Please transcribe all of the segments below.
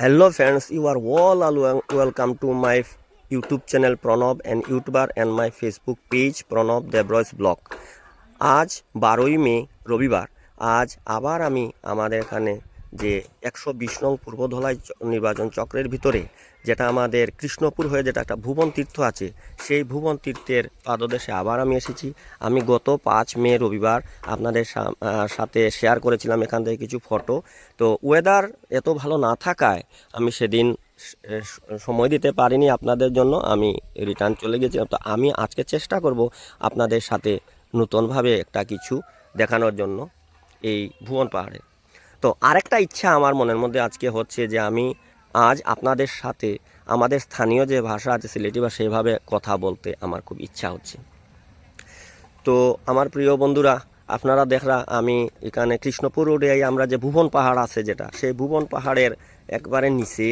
Hello friends, you are all welcome to my YouTube channel Pranav and YouTuber and my Facebook page Pranav Debrois Blog. আজ 12ই মে রবিবার। আজ আবার আমি আমাদের এখানে যে 120 নং পূর্বধলাই নির্বাচন চক্রের ভিতরে যেটা আমাদের কৃষ্ণপুর হয়ে যেটা একটা ভুবন তীর্থ আছে, সেই ভুবন তীর্থের পাদদেশে আবার আমি এসেছি। আমি গত 5 মে রবিবার আপনাদের সাথে শেয়ার করেছিলাম এখান থেকে কিছু ফটো। তো ওয়েদার এত ভালো না থাকায় আমি সেদিন সময় দিতে পারিনি আপনাদের জন্য, আমি রিটার্ন চলে গেছিলাম। তো আমি আজকে চেষ্টা করব আপনাদের সাথে নতুনভাবে একটা কিছু দেখানোর জন্য এই ভুবন পাহাড়ে। তো আরেকটা ইচ্ছা আমার মনের মধ্যে আজকে হচ্ছে যে আমি আজ আপনাদের সাথে আমাদের স্থানীয় যে ভাষা আছে সিলেটি ভাষা সেভাবে কথা বলতে আমার খুব ইচ্ছা হচ্ছে। তো আমার প্রিয় বন্ধুরা, আপনারা দেখরা আমি এখানে কৃষ্ণপুর রোডে আমরা যে ভুবন পাহাড় আছে যেটা, সেই ভুবন পাহাড়ের একবারে নিচে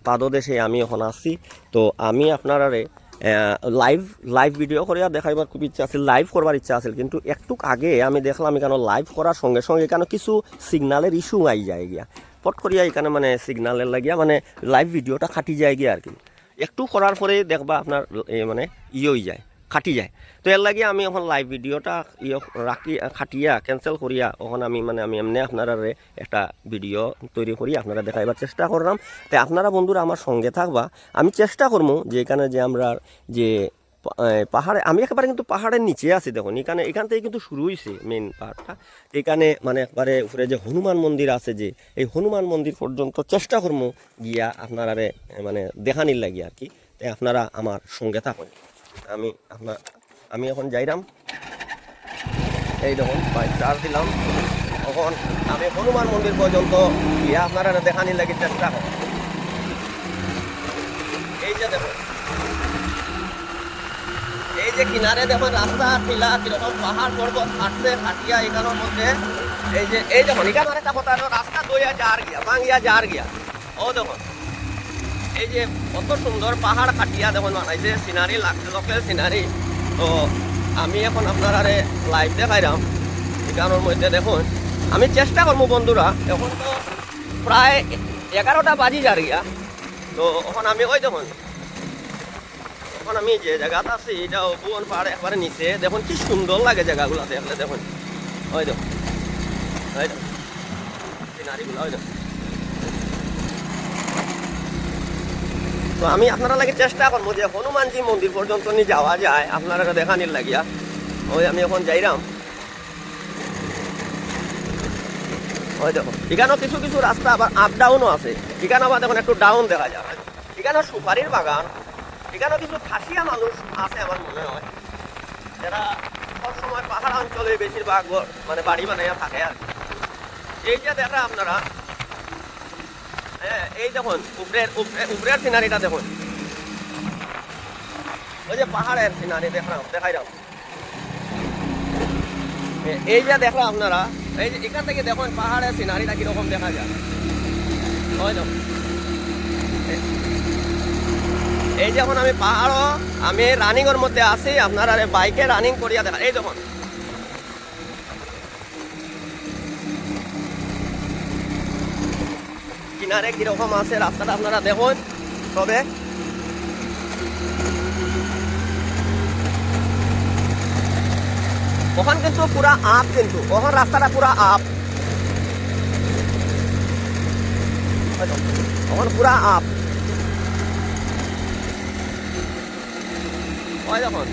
পাদদেশে আমি এখন আছি। তো আমি আপনারারে লাইভ ভিডিও করিয়া দেখাইবার খুব ইচ্ছা আছে, লাইভ করবার ইচ্ছা আছে, কিন্তু একটু আগে আমি দেখলাম এখানে লাইভ করার সঙ্গে সঙ্গে এখানে কিছু সিগনালের ইস্যু আই যায় গিয়া, পট করিয়া এখানে মানে সিগনালের লাগিয়া মানে লাইভ ভিডিওটা খাটি যায় গিয়া আর কি। একটু করার পরে দেখবা আপনার মানে হয়ে যায়, খাটি যায়। তো এর লাগে আমি এখন লাইভ ভিডিওটা রাখি খাটিয়া ক্যান্সেল করিয়া এখন আমি এমনি আপনারা একটা ভিডিও তৈরি করি আপনারা দেখাইবার চেষ্টা করলাম। তাই আপনারা বন্ধুরা আমার সঙ্গে থাকবা। আমি চেষ্টা করবো যে এখানে যে আমরা যে পাহাড়ে, আমি একেবারে কিন্তু পাহাড়ের নিচে আছি, দেখুন এখান থেকে কিন্তু শুরু হয়েছে মেন পাহাড়টা। এখানে মানে একবারে উপরে যে হনুমান মন্দির আছে, যে এই হনুমান মন্দির পর্যন্ত চেষ্টা করবো গিয়া আপনারা মানে দেখানির লাগি আর কি। তাই আপনারা আমার সঙ্গে থাকুন। আমি এখন যাইরাম, এই দেখুন বাইক চার্জ দিলাম, তখন আমি হনুমান মন্দির পর্যন্ত গিয়া আপনারা দেখানির লাগি চেষ্টা করব। এই যে দেখুন, এই যে কিনারে দেখুন রাস্তা টিলা কিরকম পাহাড় পর্বত হাঁটছে হাঁটিয়া এখানের মধ্যে এই দেখুন এখানে একটা কথা রাস্তা দইয়া যার গিয়া ভাঙিয়া যার গিয়া। ও দেখুন এই যে কত সুন্দর পাহাড় কাটিয়া দেখুন বানাইছে, সিনারি লাগছে, লোকেল সিনারি। তো আমি এখন আপনারা লাইভ দেখাইলাম এখানের মধ্যে। দেখুন আমি চেষ্টা করবো বন্ধুরা, এখন তো প্রায় 11টা বাজি যার গিয়া। তো এখন আমি ওই দেখুন এখন আমি যে জায়গাটা আছি এটা ভুবন পাহাড় একবারে নিচে, দেখুন কি সুন্দর লাগে জায়গাগুলো দেখলে। দেখুন ওই দেখুন সিনারিগুলো ওই দেখুন। তো আমি আপনারা লাগে চেষ্টা করবো যে হনুমানজি মন্দির পর্যন্ত নিয়ে যাওয়া যায় আপনারা দেখানির লাগিয়া। ওই আমি এখন যাইরাম, ওই দেখো এখানেও কিছু কিছু রাস্তা আবার আপ ডাউনও আছে। এখানে আবার দেখুন একটু ডাউন দেখা যায়। এখানেও সুপারির বাগান, এখানেও কিছু খাসিয়া মানুষ আছে আমার মনে হয়, যারা সব সময় পাহাড় অঞ্চলে বেশিরভাগ মানে বাড়ি বানাইয়া থাকে আর এই যে দেখা আপনারা। হ্যাঁ এই দেখুন উপরের সিনারিটা দেখুন, ওই যে পাহাড়ের সিনারি দেখাইলাম। এই যে দেখো আপনারা, এই যে এখান থেকে দেখুন পাহাড়ের সিনারিটা কিরকম দেখা যায়। ওই দেখুন এই যে এখন আমি পাহাড়ও আমি রানিংয়ের মধ্যে আছি, আপনারা বাইকে রানিং করিয়া দেখা। এই দেখুন কিনারে কিরকম আছে রাস্তাটা আপনারা দেখুন। তবে ওখান কিন্তু পুরা আপ, কিন্তু ওখান রাস্তাটা পুরা আপ, ওখান পুরা আপ। ওই দেখুন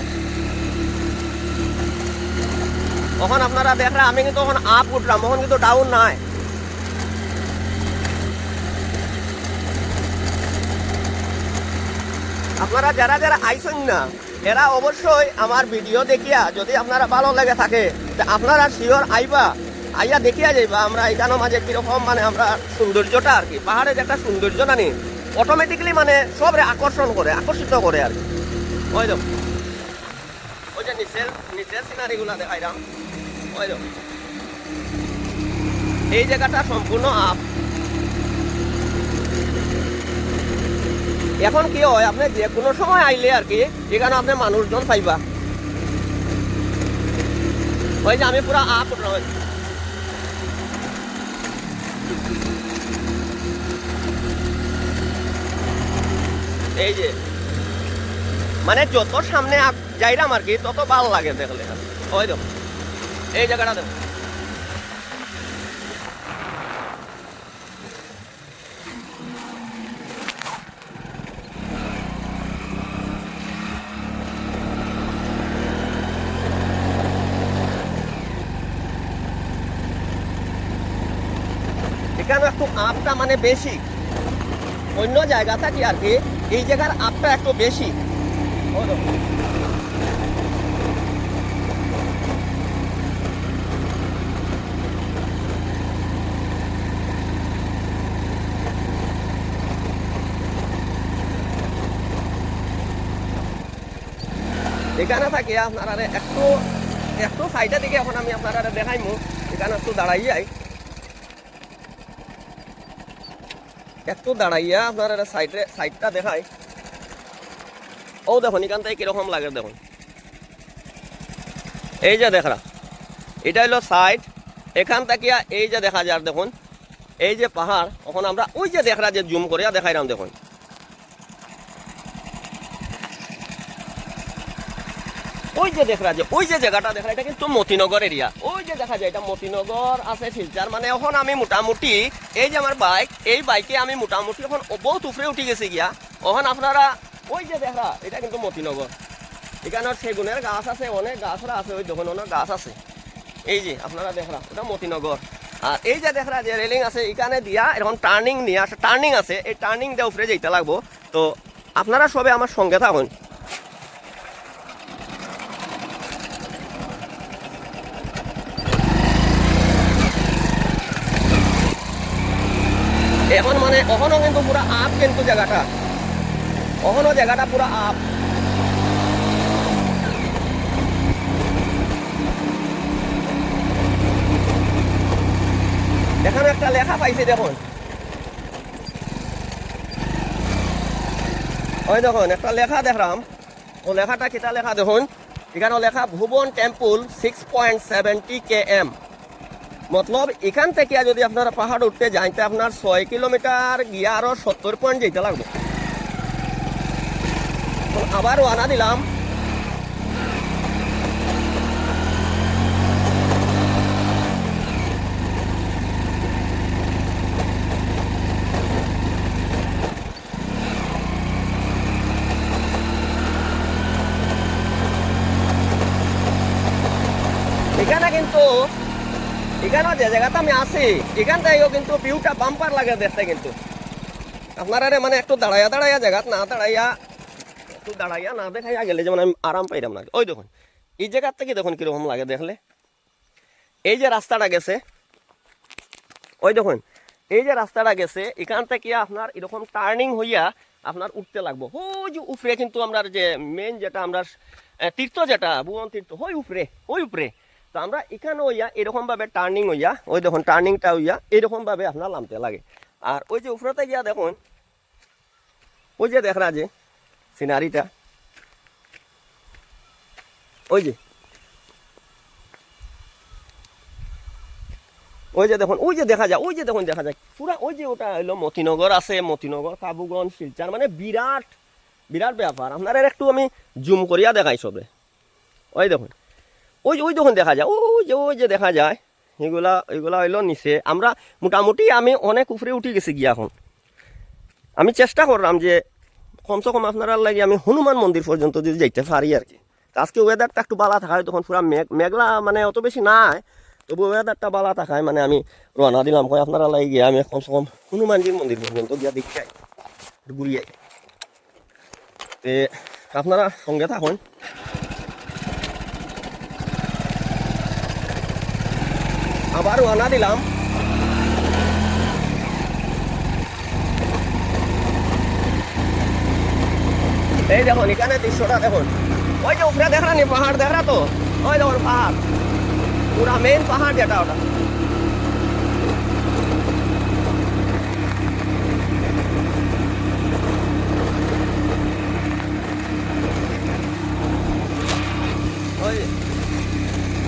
ওখান আপনারা দেখলে আমি কিন্তু ওখান আপ উঠলাম, ওখান কিন্তু ডাউন নাই। আপনারা যারা যারা আইসেন না এরা অবশ্যই আমার ভিডিও দেখিয়া যদি আপনারা ভালো লেগে থাকে আপনারা শিওর আইয়া দেখিয়া যাইবা আমরা এখানে মাঝে কিরকম মানে আমরা সৌন্দর্যটা আর কি, পাহাড়ের একটা সৌন্দর্য না নি অটোমেটিকলি মানে সবরে আকর্ষিত করে আর কি। ওই দেখুন ওই যে নিচের সিনারিগুলা দেখাইলাম। ওই দেখুন এই জায়গাটা সম্পূর্ণ আপ। এখন কি হয় আপনি যে কোনো সময় আইলে আর কি এখানে আপনি মানুষজন পাইবা। ওই যে আমি পুরা আপ উঠলাম, এই যে মানে যত সামনে যাইরাম আর কি তত ভালো লাগে দেখলে। ওই দেখো এই জায়গাটা দেখো, এখানে একটু আপটা মানে বেশি, অন্য জায়গা থাকি আর কি এই জায়গার আপটা একটু বেশি। এখানে থাকি আপনারা একটু একটু সাইডের দিকে এখন আমি আপনারা দেখাইমু। এখানে একটু দাঁড়াইয়াই একটু দাঁড়াইয়া আপনারা সাইডটা দেখাই। ও দেখুন এখান থেকে কিরকম লাগে দেখুন, এই যে দেখা এটা হলো সাইড, এখান থেকে এই যে দেখা যায় দেখুন এই যে পাহাড়। এখন আমরা ওই যে দেখা যে জুম করিয়া দেখাইলাম দেখুন, ওই যে দেখা যায় ওই যে জায়গাটা দেখা এটা কিন্তু মতিনগর এরিয়া। ওই যে দেখা যায় এটা মতিনগর আছে শিলচর। মানে এখন আমি মোটামুটি এই যে আমার বাইক, এই বাইকে আমি মোটামুটি এখন বহুত উপরে উঠে গেছি গিয়া। এখন আপনারা ওই যে দেখা এটা কিন্তু মতিনগর, এখানে সেগুনের গাছ আছে, অনেক গাছরা আছে, ওই দেখুন অনেক গাছ আছে। এই যে আপনারা দেখা ওটা মতিনগর। আর এই যে দেখা যে রেলিং আছে এখানে দিয়া এখন টার্নিং নিয়ে আসে, টার্নিং আছে, এই টার্নিং দিয়ে উপরে যেতে লাগবো। তো আপনারা সবে আমার সঙ্গে থাকুন। এখন মানে কখনো কিন্তু পুরা আপ, কিন্তু জায়গাটা কখনো জায়গাটা পুরা আপ। এখানে একটা লেখা পাইছি দেখুন, ওই দেখুন একটা লেখা দেখলাম। ও লেখাটা কিতা লেখা দেখুন, এখানে লেখা ভুবন টেম্পল 6.70 km। মতলব এখান থেকে যদি আপনারা পাহাড় উঠতে যান তো আপনার 6 কিলোমিটার গিয়ে আরো 70 পয়েন্ট যেতে লাগবে। আবার রওনা দিলাম। এখানে কিন্তু এখানে যে জায়গাটা আমি আছি এখান থেকেও কিন্তু ভিউটা বাম্পার লাগে দেখতে। কিন্তু আপনারা মানে একটু দাঁড়াইয়া দাঁড়াইয়া জায়গাত না দাঁড়াইয়া, একটু দাঁড়াইয়া না দেখাইয়া গেলে যেমন আমি আরাম পাইলাম না। ওই দেখুন এই জায়গার থেকে দেখুন কিরকম লাগে দেখলে। এই যে রাস্তাটা গেছে, ওই দেখুন এই যে রাস্তাটা গেছে এখান থেকে আপনার এরকম টার্নিং হইয়া আপনার উঠতে লাগবো। ওই যে উপরে কিন্তু আমরা যে মেন যেটা আমরা তীর্থ যেটা ভুবন তীর্থ ওই উপরে তো আমরা এখানে হইয়া এরকম ভাবে টার্নিং হইয়া, ওই দেখুন টার্নিংটা হইয়া এরকম ভাবে আপনার নামতে লাগে। আর ওই যে উপরেতে গিয়া দেখুন ওই যে দেখা যে সিনারিটা, ওই যে দেখুন ওই যে দেখা যায়, ওই যে দেখুন দেখা যায় পুরা ওই যে ওটা হইলো মতিনগর আছে, মতিনগর কাবুগঞ্জ শিলচর, মানে বিরাট বিরাট ব্যাপার। আপনার একটু আমি জুম করিয়া দেখাই সবে। ওই দেখুন ওই দেখুন দেখা যায় ওই যে দেখা যায় এগুলা হইলো নিচে। আমরা মোটামুটি আমি অনেক উপরে উঠে গেছি গিয়া। এখন আমি চেষ্টা করলাম যে কমসে কম আপনারা লাগে আমি হনুমান মন্দির পর্যন্ত যদি যাইতে পারি আর কি। আজকে ওয়েদারটা একটু বালা থাকায় তখন পুরা মেঘলা মানে অত বেশি নাই, তবু ওয়েদারটা বালা থাকায় মানে আমি রওনা দিলাম কই আপনারা লাগে গিয়ে আমি কমসে কম হনুমানজির মন্দির পর্যন্ত গিয়া দেখি আই, ঘুরিয়ে আই। আপনারা সঙ্গে থাকুন। আবার রওনা দিলাম। এই দেখুন এখানে দৃশ্যটা দেখুন, ওই যে উপরে দেখা নি পাহাড় দেখা তো, ওই দেখুন পাহাড়, পুরা মেন পাহাড় যেটা ওটা।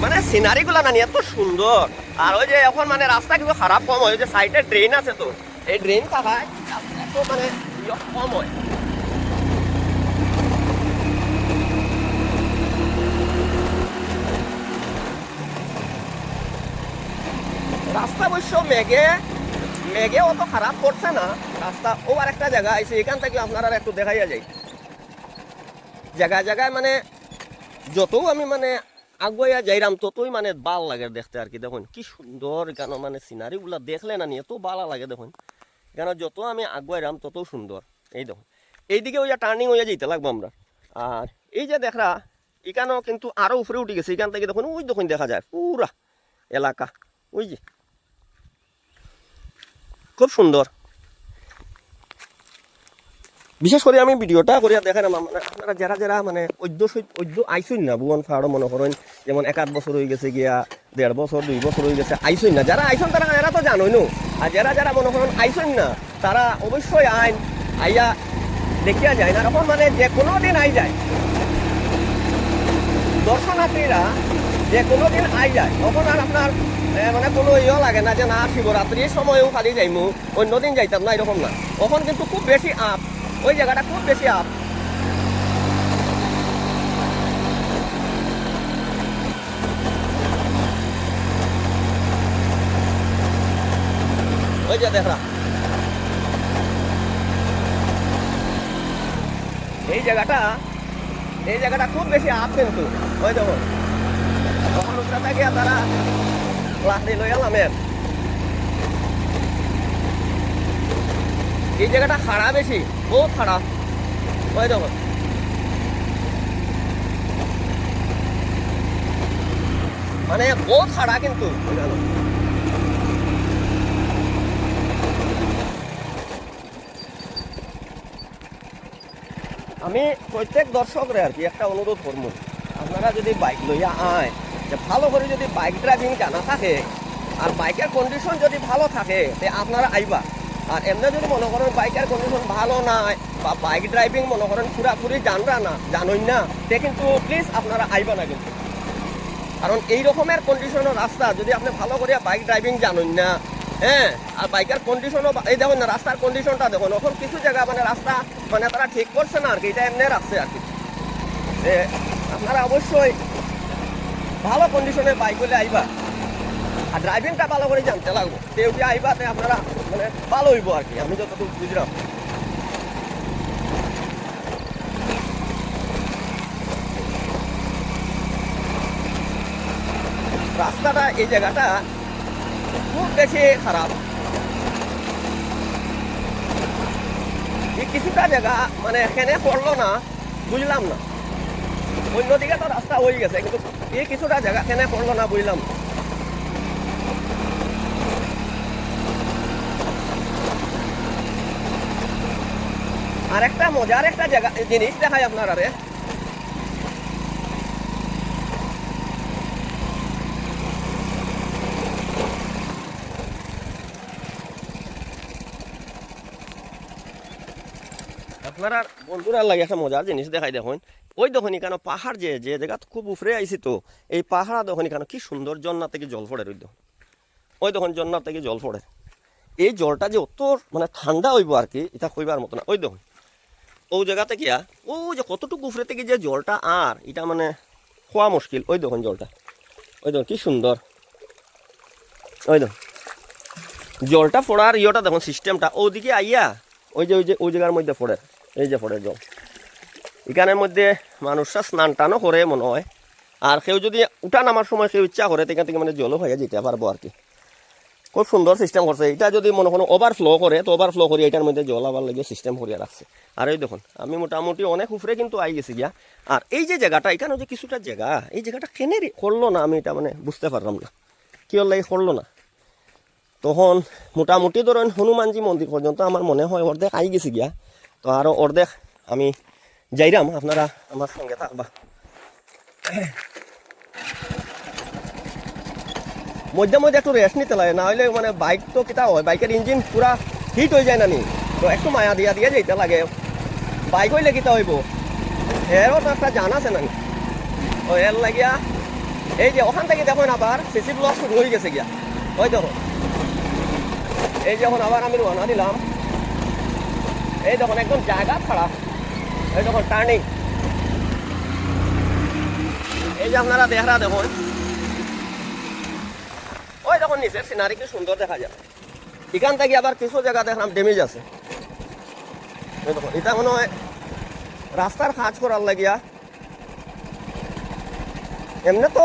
মানে সিনারিগুলো না এত সুন্দর। আর ওই যে এখন মানে রাস্তা কিন্তু খারাপ কম হয়, ওই যে সাইডে ড্রেন আছে তো, এই ড্রেন থাকায় এত মানে কম হয়। রাস্তা অবশ্য মেঘে মেঘে অত খারাপ করছে না রাস্তা। ও আর একটা জায়গা আছে, এখান থেকে আপনারা একটু দেখাইয়া যায় জায়গায় জায়গায় মানে যতও আমি মানে আগুয়া যাইরাম ততই মানে ভাল লাগে দেখতে আর কি। দেখুন কি সুন্দর কেন মানে সিনারি গুলা দেখলে না নিয়ে এত ভালো লাগে। দেখুন কেন যত আমি আগুয়াইরাম তত সুন্দর। এই দেখুন এইদিকে ওই টার্নিং হইয়া যেতে লাগবো আমরা। আর এই যে দেখরা এখানেও কিন্তু আরো উপরে উঠে গেছে। এখান থেকে দেখুন ওই দেখুন দেখা যায় পুরা এলাকা, ওই যে খুব সুন্দর। বিশেষ করে আমি ভিডিওটা করিয়া দেখালাম মানে আপনারা যারা যারা মানে অদ্য আইসুন না ভুবন পাহাড় মনে করেন, যেমন 1-8 বছর হয়ে গেছে গিয়া, 1.5 বছর 2 বছর হয়ে গেছে আইসুন না, যারা আইসন তারা এরা তো জানোই নো। আর যারা যারা মনে করেন আইসুন না তারা অবশ্যই আইয়া দেখিয়া যায় না। এখন মানে যে কোনো দিন আই যায় দর্শনার্থীরা, যে কোনো দিন আই যায় তখন আর আপনার মানে কোনো ইয়ে লাগে না যে না শিবরাত্রির সময়ও খালি যাইমু অন্যদিন যাইতাম না, এরকম না। তখন কিন্তু খুব বেশি আপ, ওই জায়গাটা খুব বেশি আপ। ওই যে দেখরা এই জায়গাটা খুব বেশি আপ কিন্তু। ওই দেখুন তখন উত্তরটা গিয়া তারা ক্লাস দিয়ে লই গেলাম। এই জায়গাটা খারাপ বেশি, বহুত খারাপ। ওই দেখুন মানে বহুত খারাপ কিন্তু। আমি প্রত্যেক দর্শকরে আর কি একটা অনুরোধ করবো, আপনারা যদি বাইক লইয়া আয় যে ভালো করে যদি বাইক ড্রাইভিং জানা থাকে আর বাইকের কন্ডিশন যদি ভালো থাকে তে আপনারা আইবা। আর এমনি যদি মনে করেন বাইকের কন্ডিশন ভালো নাই বা বাইক ড্রাইভিং মনে করেন পুরাপুরি জানোই না তে কিন্তু প্লিজ আপনারা আইবা না কিন্তু। কারণ এই রকমের কন্ডিশনের রাস্তা যদি আপনি ভালো করে বাইক ড্রাইভিং জানোই না, হ্যাঁ, আর বাইকের কন্ডিশনও এই দেখুন না রাস্তার কন্ডিশনটা দেখুন। এখন কিছু জায়গা মানে রাস্তা মানে তারা ঠিক করছে না আর কি, এটা এমনি রাখছে আর কি। আপনারা অবশ্যই ভালো কন্ডিশনে বাইক হলে আইবা আর ড্রাইভিংটা ভালো করে জানতে লাগবো, তেউটি আইবাতে আপনারা মানে ভালো হইব আর কি, আমি যতটুকু বুঝলাম। রাস্তাটা এই জায়গাটা খুব বেশি খারাপ। এই কিছুটা জায়গা মানে এখানে পড়লো না বুঝলাম না, অন্যদিকে তো রাস্তা হয়ে গেছে কিন্তু এই কিছুটা জায়গা এখানে পড়লো না বুঝলাম। আর একটা মজার একটা জায়গা জিনিস দেখাই আপনার আরে, আপনারা বন্ধুরা লাগে একটা মজার জিনিস দেখাই দেখুন। ওই দেখুন এখানে পাহাড় যে যে জায়গা খুব উপরে আইছি তো এই পাহাড় দেখুন এখানে কি সুন্দর ঝর্ণা থেকে জল পড়ে। ওই দেখুন ঝর্ণা থেকে জল পড়ে, এই জলটা যে অত মানে ঠান্ডা হইব আর কি এটা কইবার মতো না। ওই দেখুন ওই জায়গাতে গিয়া ও যে কতটুকু উপরে থেকে যে জলটা আর এটা মানে খোয়া মুশকিল। ওই দেখুন জলটা, ওই দেখুন কি সুন্দর। ওই দেখুন জলটা পড়ার ইয়েটা দেখুন সিস্টেমটা ওদিকে আইয়া ওই জায়গার মধ্যে পড়ে, এই যে পড়ে জল এখানের মধ্যে মানুষরা স্নান টানও করে মনে হয়। আর কেউ যদি উঠা নামার সময় কেউ ইচ্ছা করে এখান থেকে মানে জলও হয়ে যেতে পারবো আর কি। খুব সুন্দর সিস্টেম করছে। এটা যদি মনে কোনো ওভারফ্লো করে তো ওভারফ্লো করি এটার মধ্যে জল আবার লাগে সিস্টেম করিয়া রাখছে। আর এই দেখুন আমি মোটামুটি অনেক উপরে কিন্তু আই গেছি গিয়া। আর এই যে জায়গাটা এখানে যে কিছুটা জায়গা এই জায়গাটা কেনে করলো না আমি এটা মানে বুঝতে পারলাম না কি লাগে করলো না। তখন মোটামুটি ধরেন হনুমানজি মন্দির পর্যন্ত আমার মনে হয় অর্ধেক আই গেছি গিয়া। তো আরও অর্ধেক আমি যাইরাম, আপনারা আমার সঙ্গে থাকবা। মধ্যে মধ্যে একটু রেস্ট নিতে লাগে, না হলে মানে বাইক তো কিতা হয় বাইকের ইঞ্জিন পুরা হিট হয়ে যায় না নি, তো একটু মায়া দিয়া যেতে লাগে। বাইক হইলে কিতা হইব এরও তো একটা জান আছে না, ও এর লাগিয়া এই যে ওখান থেকে দেখুন আবার সিসি ব্লক শুরু হয়ে গেছে গিয়া। ওই দেখুন এই যখন আবার আমি রওনা দিলাম এই দেখুন একদম জায়গা খারাপ। এই দেখুন টার্নিং, এই যে আপনারা দেখরা দেখুন ওই ওই দেখুন নিচের সিনারি কি সুন্দর দেখা যায়। এখান থেকে আবার কিছু জায়গা দেখলাম ড্যামেজ আছে। দেখুন এটা মনে হয় রাস্তার কাজ করার লাগিয়া। এমনি তো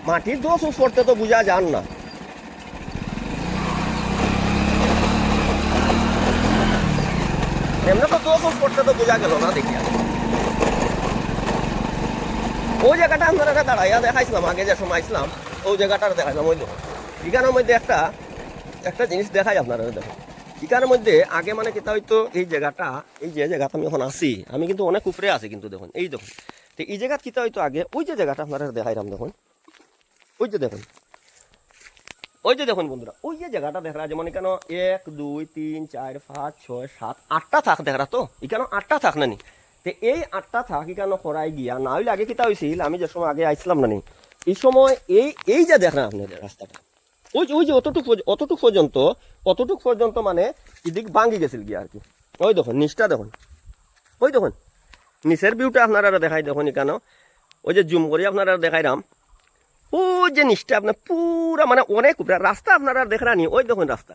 মাটির দোষ করতে তো বোঝা যান না। এমনি তো দোষ করতে তো বোঝা গেল না দেখিয়া। ওই জায়গাটা আপনারা দাঁড়াইয়া দেখাইছিলাম আগে যে সময় আসলাম, ওই জায়গাটার দেখাইলাম। ওই দেখুন এখানের মধ্যে একটা জিনিস দেখাই আপনারা দেখুন। এখানের মধ্যে আগে মানে কিতা হইতো এই জায়গাটা, এই যে জায়গাটা আমি এখন আছি, আমি কিন্তু অনেক উপরে আছি কিন্তু দেখুন এই দেখুন। তো এই জায়গা কিতা হইতো আগে, ওই যে জায়গাটা আপনারা দেখাইলাম দেখুন, ওই যে দেখুন, ওই যে দেখুন বন্ধুরা, ওই যে জায়গাটা দেখা যেমন এখানে 1 2 3 4 5 6 7 8টা থাক দেখা তো এখানে 8টা থাক নানি। তো এই 8টা থাক এখানে করাই গিয়া না হইলে আগে কিতা হয়েছিল, আমি যে সময় আগে আইছিলাম নানি এই সময় এই যে দেখেন আপনাদের রাস্তাটা ওই যে অতটুক পর্যন্ত মানে এদিক ভাঙ্গি গেছিল গিয়া আর কি। ওই দেখুন নিচটা দেখুন, ওই দেখুন নিচের ভিউটা আপনারা দেখাই দেখুন এখানে। ওই যে জুম করি আপনারা দেখাইলাম, ওই যে নিচটা আপনার পুরা মানে অনেক উপরে রাস্তা আপনারা দেখরানি। ওই দেখুন রাস্তা,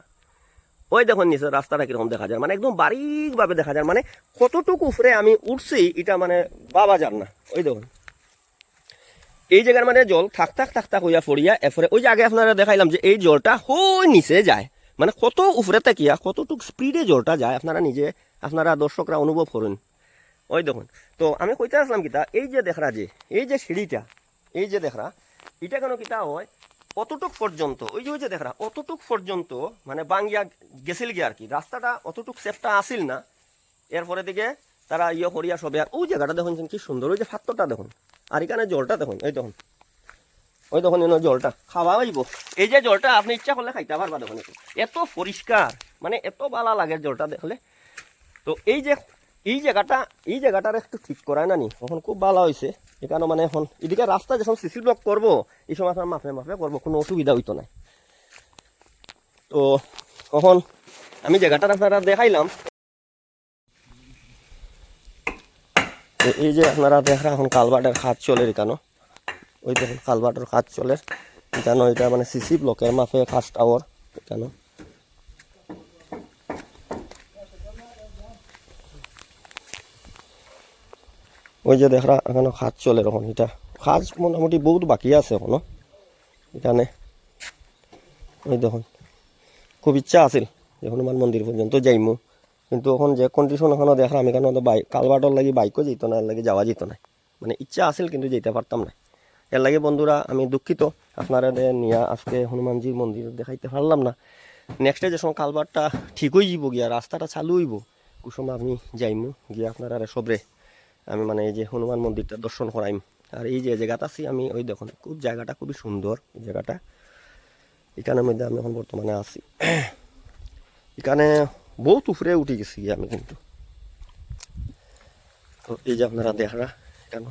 ওই দেখুন নিচের রাস্তাটা কিরকম দেখা যায়, মানে একদম বারিকভাবে দেখা যায়। মানে কতটুকু উপরে আমি উঠছি এটা মানে বাবা যান না। ওই দেখুন এই জায়গার মানে জল থাক হইয়া পড়িয়া এরপরে ওই যে আগে আপনারা দেখাইলাম যে এই জলটা ওই নিচে যায়, মানে কত উপরে থাকিয়া কতটুকু স্পিডে জলটা যায় আপনারা দর্শকরা অনুভব করুন। ওই দেখুন। তো আমি কইতে আসলাম কিতা, এই যে দেখরা যে এই যে সিঁড়িটা, এই যে দেখরা এটা কেন কিতা হয় অতটুক পর্যন্ত, ওই যে দেখরা অতটুক পর্যন্ত মানে বাঙ্গিয়া গেছিল গিয়ে আর কি। রাস্তাটা অতটুক সেফটা আসিল না, এরপরে দিকে তারা করিয়া সবে। আর ওই জায়গাটা দেখুন কি সুন্দর, ওই যে ফাত্তরটা দেখুন, আর এখানে জলটা দেখুন, ওই দেখুন, ওই দেখুন জলটা খাওয়া হইব। এই যে জলটা আপনি ইচ্ছা করলে খাইতে পারবা দেখুন, এত পরিষ্কার মানে এত ভালো লাগে জলটা দেখলে। তো এই জায়গাটার একটু ঠিক করায় না নি, এখন খুব ভালো হয়েছে এখানে। মানে এখন এদিকে রাস্তা যখন সিসি ব্লক করবো এই সময় আপনার মাফে করবো, কোনো অসুবিধা হইতো না। তো এখন আমি জায়গাটা আপনারা দেখাইলাম। এই যে আপনারা দেখা এখন কালভার্টের কাজ চলে এখানে, ওই দেখুন কালভার্টের কাজ চলে এখানে। এটা মানে সিসি ব্লকের মাফে ফার্স্ট টাওয়ার এখানে। ওই যে দেখা এখনো কাজ চলে, এখন এটা কাজ মোটামুটি বহুত বাকি আছে এখনো এখানে। ওই দেখুন খুব ইচ্ছা আছিল যে হনুমান মন্দির পর্যন্ত যাইমু, কিন্তু এখন যে কন্ডিশন এখনো দেখলাম এখানে কালভার্টর লাগি বাইকও যেত না, এর লাগে যাওয়া যেত না। মানে ইচ্ছা আছিল কিন্তু যেতে পারতাম না। এর লাগে বন্ধুরা আমি দুঃখিত, আপনারা নিয়ে আজকে হনুমানজির মন্দির দেখাইতে পারলাম না। নেক্সটে যে সময় কালভার্টটা ঠিক হয়ে যাব গিয়া রাস্তাটা চালু হইব ওই সময় আমি যাইমু গিয়া আপনারা সবরে আমি মানে এই যে হনুমান মন্দিরটা দর্শন করাইম। আর এই যে জায়গাটা আছি আমি, ওই দেখুন খুব জায়গাটা খুবই সুন্দর জায়গাটা। এখানের মধ্যে আমি এখন বর্তমানে আছি, এখানে বহুত উপরে উঠে গেছি আমি কিন্তু। তো এই যে আপনারা দেখা এখানে